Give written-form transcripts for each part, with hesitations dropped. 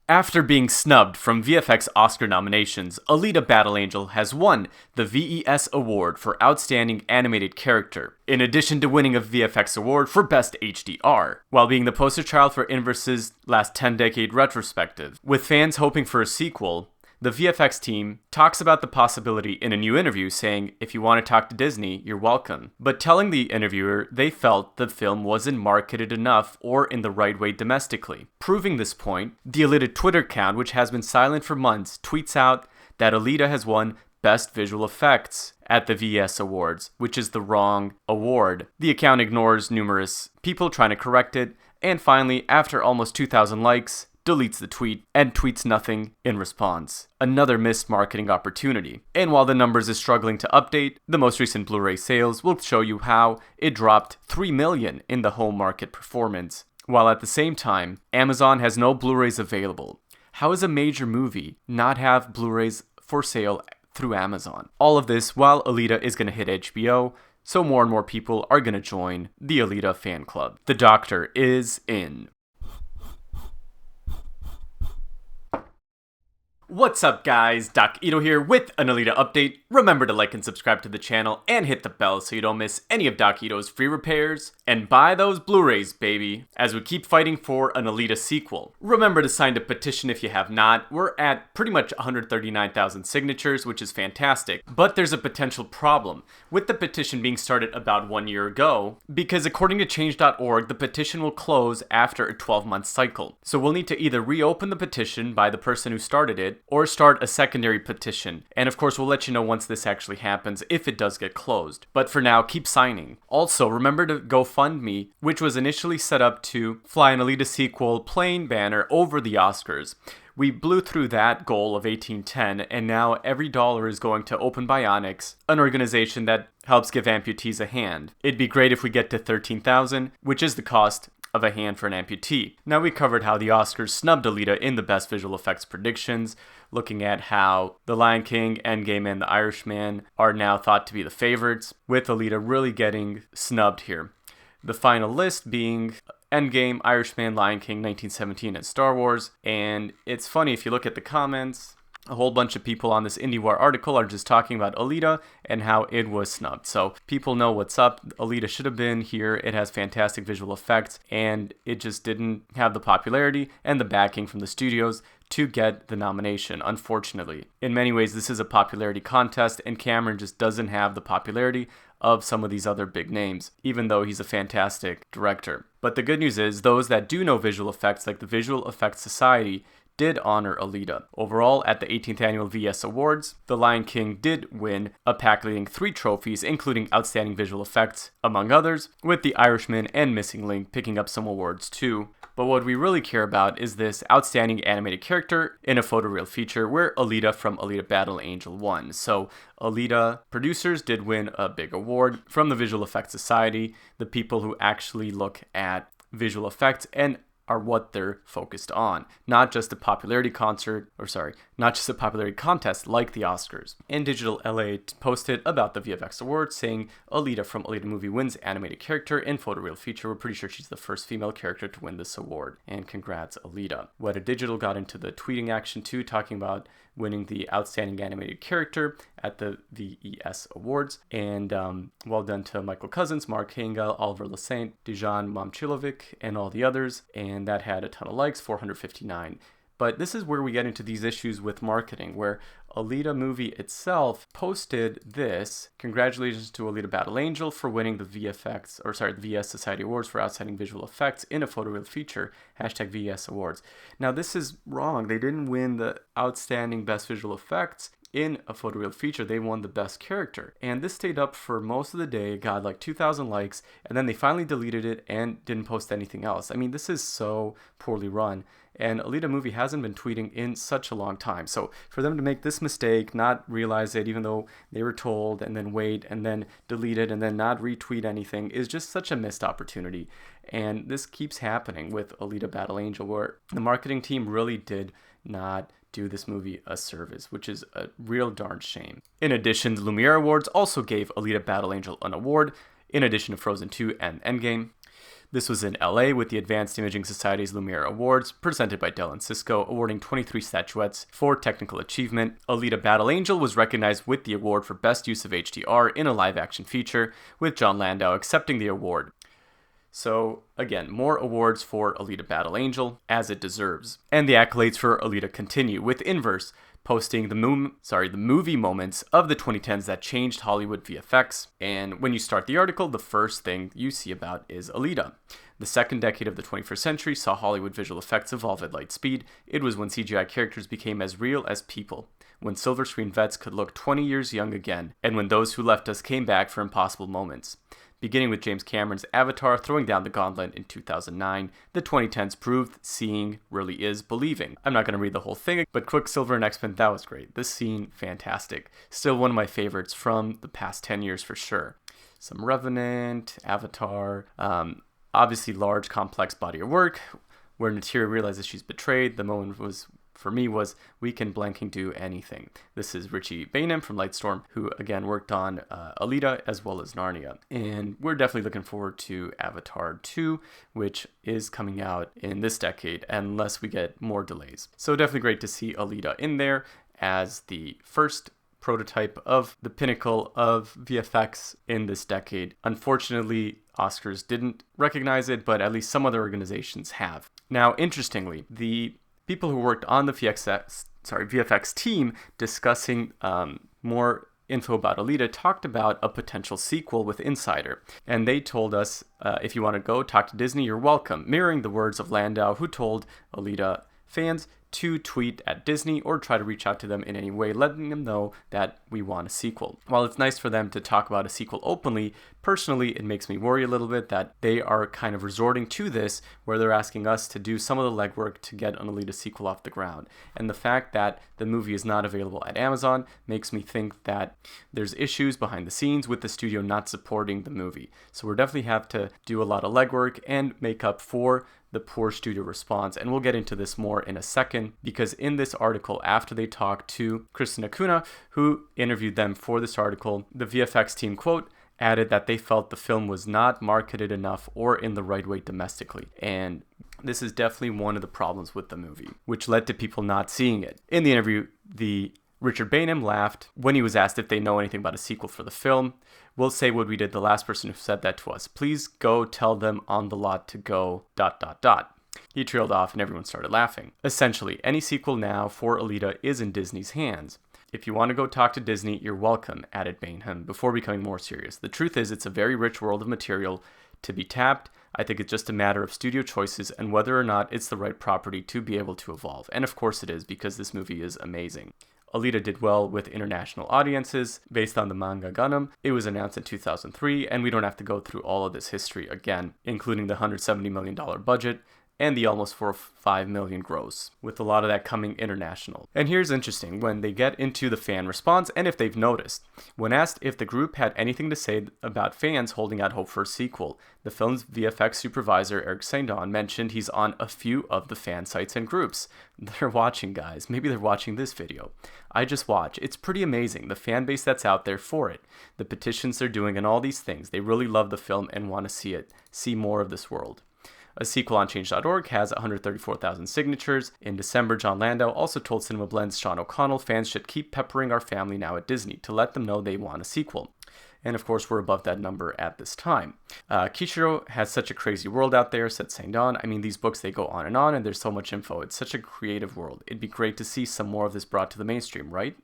After being snubbed from VFX Oscar nominations, Alita Battle Angel has won the VES Award for Outstanding Animated Character, in addition to winning a VFX Award for Best HDR, while being the poster child for Inverse's last 10-decade retrospective. With fans hoping for a sequel, the VFX team talks about the possibility in a new interview, saying, "If you want to talk to Disney, you're welcome," but telling the interviewer they felt the film wasn't marketed enough or in the right way domestically. Proving this point, the Alita Twitter account, which has been silent for months, tweets out that Alita has won Best Visual Effects at the VES Awards, which is the wrong award. The account ignores numerous people trying to correct it, and finally, after almost 2,000 likes, deletes the tweet and tweets nothing in response. Another missed marketing opportunity. And while the numbers is struggling to update, the most recent Blu-ray sales will show you how it dropped 3 million in the home market performance, while at the same time, Amazon has no Blu-rays available. How does a major movie not have Blu-rays for sale through Amazon? All of this while Alita is going to hit HBO, so more and more people are going to join the Alita fan club. The Doctor is in. What's up guys, Doc Ito here with an Alita update. Remember to like and subscribe to the channel and hit the bell so you don't miss any of Doc Ito's free repairs. And buy those Blu-rays, baby, as we keep fighting for an Alita sequel. Remember to sign the petition if you have not. We're at pretty much 139,000 signatures, which is fantastic. But there's a potential problem with the petition being started about 1 year ago, because according to change.org, the petition will close after a 12-month cycle. So we'll need to either reopen the petition by the person who started it, or start a secondary petition. And of course, we'll let you know once this actually happens, if it does get closed. But for now, keep signing. Also, remember to GoFundMe, which was initially set up to fly an Alita sequel plain banner over the Oscars. We blew through that goal of 1810, and now every dollar is going to Open Bionics, an organization that helps give amputees a hand. It'd be great if we get to 13,000, which is the cost of a hand for an amputee. Now we covered how the Oscars snubbed Alita in the Best Visual Effects Predictions, looking at how The Lion King, Endgame, and The Irishman are now thought to be the favorites, with Alita really getting snubbed here. The final list being Endgame, Irishman, Lion King, 1917, and Star Wars. And it's funny, if you look at the comments, a whole bunch of people on this IndieWire article are just talking about Alita and how it was snubbed. So people know what's up. Alita should have been here. It has fantastic visual effects, and it just didn't have the popularity and the backing from the studios to get the nomination, unfortunately. In many ways, this is a popularity contest, and Cameron just doesn't have the popularity of some of these other big names, even though he's a fantastic director. But the good news is, those that do know visual effects, like the Visual Effects Society, did honor Alita. Overall, at the 18th Annual VS Awards, The Lion King did win, accompanying 3 trophies, including Outstanding Visual Effects, among others, with The Irishman and Missing Link picking up some awards too. But what we really care about is this Outstanding Animated Character in a photoreal feature, where Alita from Alita Battle Angel won. So Alita producers did win a big award from the Visual Effects Society, the people who actually look at visual effects and are what they're focused on, not just a popularity contest like the Oscars. And Digital LA posted about the VFX Awards, saying Alita from Alita movie wins animated character in photoreal feature. We're pretty sure she's the first female character to win this award, and congrats, Alita. Weta Digital got into the tweeting action too, talking about winning the Outstanding Animated Character at the VES Awards. And well done to Michael Cousins, Mark Hengel, Oliver Lasaint, Dejan Momchilovic, and all the others. And that had a ton of likes, 459. But this is where we get into these issues with marketing, where Alita movie itself posted this: "Congratulations to Alita Battle Angel for winning the VS Society Awards for Outstanding Visual Effects in a photoreal feature, #VS Awards." Now this is wrong. They didn't win the Outstanding Best Visual Effects in a photoreal feature. They won the best character. And this stayed up for most of the day, got like 2,000 likes, and then they finally deleted it and didn't post anything else. I mean, this is so poorly run. And Alita movie hasn't been tweeting in such a long time. So for them to make this mistake, not realize it, even though they were told, and then wait, and then delete it, and then not retweet anything, is just such a missed opportunity. And this keeps happening with Alita Battle Angel, where the marketing team really did not do this movie a service, which is a real darn shame. In addition, the Lumiere Awards also gave Alita Battle Angel an award, in addition to Frozen 2 and Endgame. This was in LA with the Advanced Imaging Society's Lumiere Awards, presented by Dell and Cisco, awarding 23 statuettes for technical achievement. Alita Battle Angel was recognized with the award for Best Use of HDR in a live-action feature, with Jon Landau accepting the award. So, again, more awards for Alita Battle Angel, as it deserves. And the accolades for Alita continue, with Inverse posting the movie moments of the 2010s that changed Hollywood VFX. And when you start the article, the first thing you see about is Alita. The second decade of the 21st century saw Hollywood visual effects evolve at light speed. It was when CGI characters became as real as people, when silver screen vets could look 20 years young again, and when those who left us came back for impossible moments. Beginning with James Cameron's Avatar throwing down the gauntlet in 2009, the 2010s proved seeing really is believing. I'm not going to read the whole thing, but Quicksilver and X-Men, that was great. This scene, fantastic. Still one of my favorites from the past 10 years for sure. Some Revenant, Avatar, obviously large, complex body of work, where Natira realizes she's betrayed. The moment for me was we can blanking do anything. This is Richie Bainham from Lightstorm, who again worked on Alita as well as Narnia. And we're definitely looking forward to Avatar 2, which is coming out in this decade unless we get more delays. So definitely great to see Alita in there as the first prototype of the pinnacle of VFX in this decade. Unfortunately, Oscars didn't recognize it, but at least some other organizations have. Now, interestingly, the people who worked on the VFX team discussing more info about Alita talked about a potential sequel with Insider. And they told us, if you want to go talk to Disney, you're welcome, mirroring the words of Landau, who told Alita fans to tweet at Disney or try to reach out to them in any way, letting them know that we want a sequel. While it's nice for them to talk about a sequel openly, personally, it makes me worry a little bit that they are kind of resorting to this where they're asking us to do some of the legwork to get an Alita sequel off the ground. And the fact that the movie is not available at Amazon makes me think that there's issues behind the scenes with the studio not supporting the movie. So we'll definitely have to do a lot of legwork and make up for the poor studio response. And we'll get into this more in a second, because in this article, after they talked to Kristen Acuna, who interviewed them for this article, the VFX team, quote, added that they felt the film was not marketed enough or in the right way domestically. And this is definitely one of the problems with the movie, which led to people not seeing it. In the interview, Richard Bainham laughed when he was asked if they know anything about a sequel for the film. We'll say what we did the last person who said that to us. Please go tell them on the lot to go ... He trailed off and everyone started laughing. Essentially, any sequel now for Alita is in Disney's hands. If you want to go talk to Disney, you're welcome, added Bainham, before becoming more serious. The truth is, it's a very rich world of material to be tapped. I think it's just a matter of studio choices and whether or not it's the right property to be able to evolve. And of course it is, because this movie is amazing. Alita did well with international audiences based on the manga Gundam. It was announced in 2003, and we don't have to go through all of this history again, including the $170 million budget and the almost 4 or 5 million gross, with a lot of that coming international. And here's interesting, when they get into the fan response and if they've noticed. When asked if the group had anything to say about fans holding out hope for a sequel, the film's VFX supervisor Eric Saindon mentioned he's on a few of the fan sites and groups. They're watching, guys. Maybe they're watching this video. I just watch. It's pretty amazing, the fan base that's out there for it. The petitions they're doing and all these things. They really love the film and want to see more of this world. A sequel on Change.org has 134,000 signatures. In December, Jon Landau also told Cinema Blend's Sean O'Connell fans should keep peppering our family now at Disney to let them know they want a sequel. And of course, we're above that number at this time. Kishiro has such a crazy world out there, said Saindon. I mean, these books, they go on, and there's so much info. It's such a creative world. It'd be great to see some more of this brought to the mainstream, right?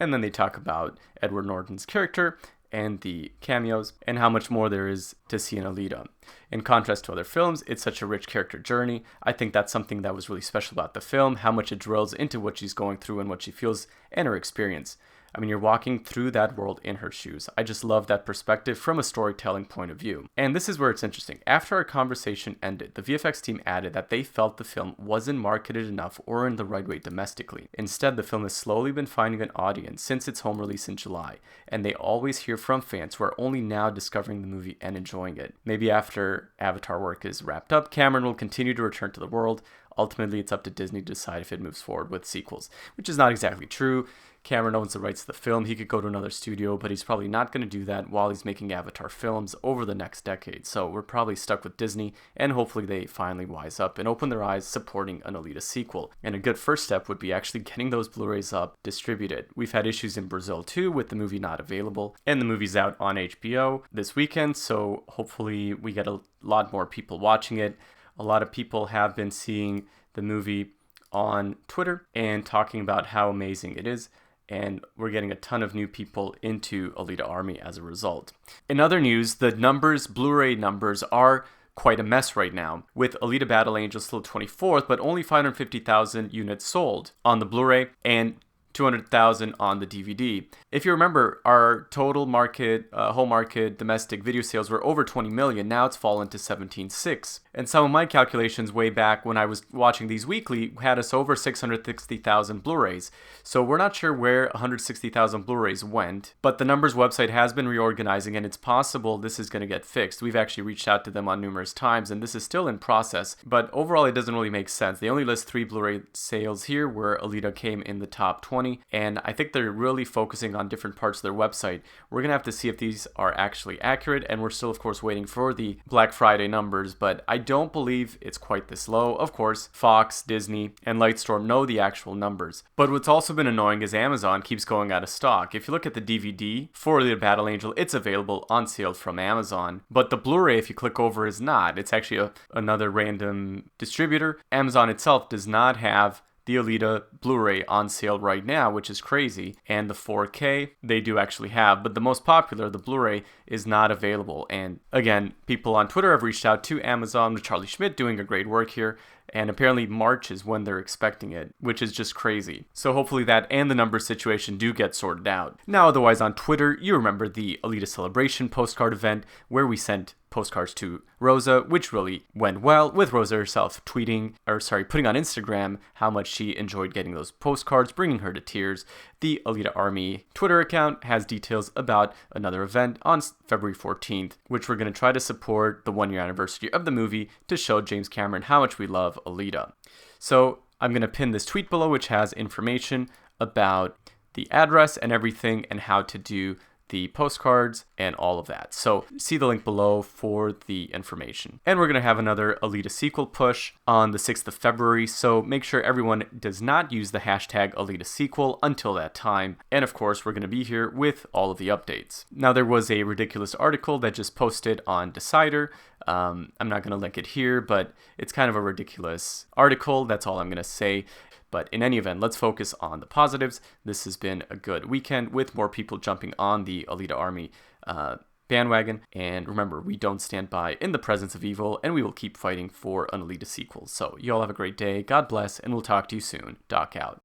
And then they talk about Edward Norton's character and the cameos, and how much more there is to see in Alita. In contrast to other films, it's such a rich character journey. I think that's something that was really special about the film, how much it drills into what she's going through and what she feels and her experience. I mean, you're walking through that world in her shoes. I just love that perspective from a storytelling point of view. And this is where it's interesting. After our conversation ended, the VFX team added that they felt the film wasn't marketed enough or in the right way domestically. Instead, the film has slowly been finding an audience since its home release in July, and they always hear from fans who are only now discovering the movie and enjoying it. Maybe after Avatar work is wrapped up, Cameron will continue to return to the world. ultimately it's up to Disney to decide if it moves forward with sequels, which is not exactly true. Cameron owns the rights to the film. He could go to another studio, but he's probably not going to do that while he's making Avatar films over the next decade. So we're probably stuck with Disney, and hopefully they finally wise up and open their eyes supporting an Alita sequel. And a good first step would be actually getting those Blu-rays up distributed. We've had issues in Brazil too with the movie not available, and the movie's out on HBO this weekend, so hopefully we get a lot more people watching it. A lot of people have been seeing the movie on Twitter and talking about how amazing it is, and we're getting a ton of new people into Alita Army as a result. In other news, the Blu-ray numbers are quite a mess right now, with Alita Battle Angel still 24th, but only 550,000 units sold on the Blu-ray and 200,000 on the DVD. If you remember, our total market, whole market domestic video sales were over 20 million. Now it's fallen to 17.6. And some of my calculations way back when I was watching these weekly had us over 660,000 Blu-rays. So we're not sure where 160,000 Blu-rays went, but the numbers website has been reorganizing, and it's possible this is going to get fixed. We've actually reached out to them on numerous times, and this is still in process, but overall it doesn't really make sense. They only list 3 Blu-ray sales here where Alita came in the top 20, and I think they're really focusing on different parts of their website. We're going to have to see if these are actually accurate, and we're still, of course, waiting for the Black Friday numbers, but I don't believe it's quite this low. Of course, Fox, Disney, and Lightstorm know the actual numbers. But what's also been annoying is Amazon keeps going out of stock. If you look at the DVD for the Battle Angel, it's available on sale from Amazon, but the Blu-ray, if you click over, is not. It's actually another random distributor. Amazon itself does not have the Alita Blu-ray on sale right now, which is crazy, and the 4K they do actually have, but the most popular, the Blu-ray, is not available. And again, people on Twitter have reached out to Amazon, with Charlie Schmidt doing a great work here, and apparently March is when they're expecting it, which is just crazy. So hopefully that and the number situation do get sorted out. Now, otherwise on Twitter, you remember the Alita Celebration postcard event where we sent postcards to Rosa, which really went well, with Rosa herself putting on Instagram how much she enjoyed getting those postcards, bringing her to tears. The Alita Army Twitter account has details about another event on February 14th, which we're going to try to support the 1-year anniversary of the movie to show James Cameron how much we love Alita. So I'm going to pin this tweet below, which has information about the address and everything and how to do the postcards and all of that. So see the link below for the information. And we're going to have another Alita sequel push on the 6th of February, so make sure everyone does not use the hashtag Alita sequel until that time. And of course, we're going to be here with all of the updates. Now, there was a ridiculous article that just posted on Decider. I'm not going to link it here, but it's kind of a ridiculous article. That's all I'm going to say. But in any event, let's focus on the positives. This has been a good weekend with more people jumping on the Alita Army bandwagon. And remember, we don't stand by in the presence of evil, and we will keep fighting for an Alita sequel. So you all have a great day. God bless, and we'll talk to you soon. Doc out.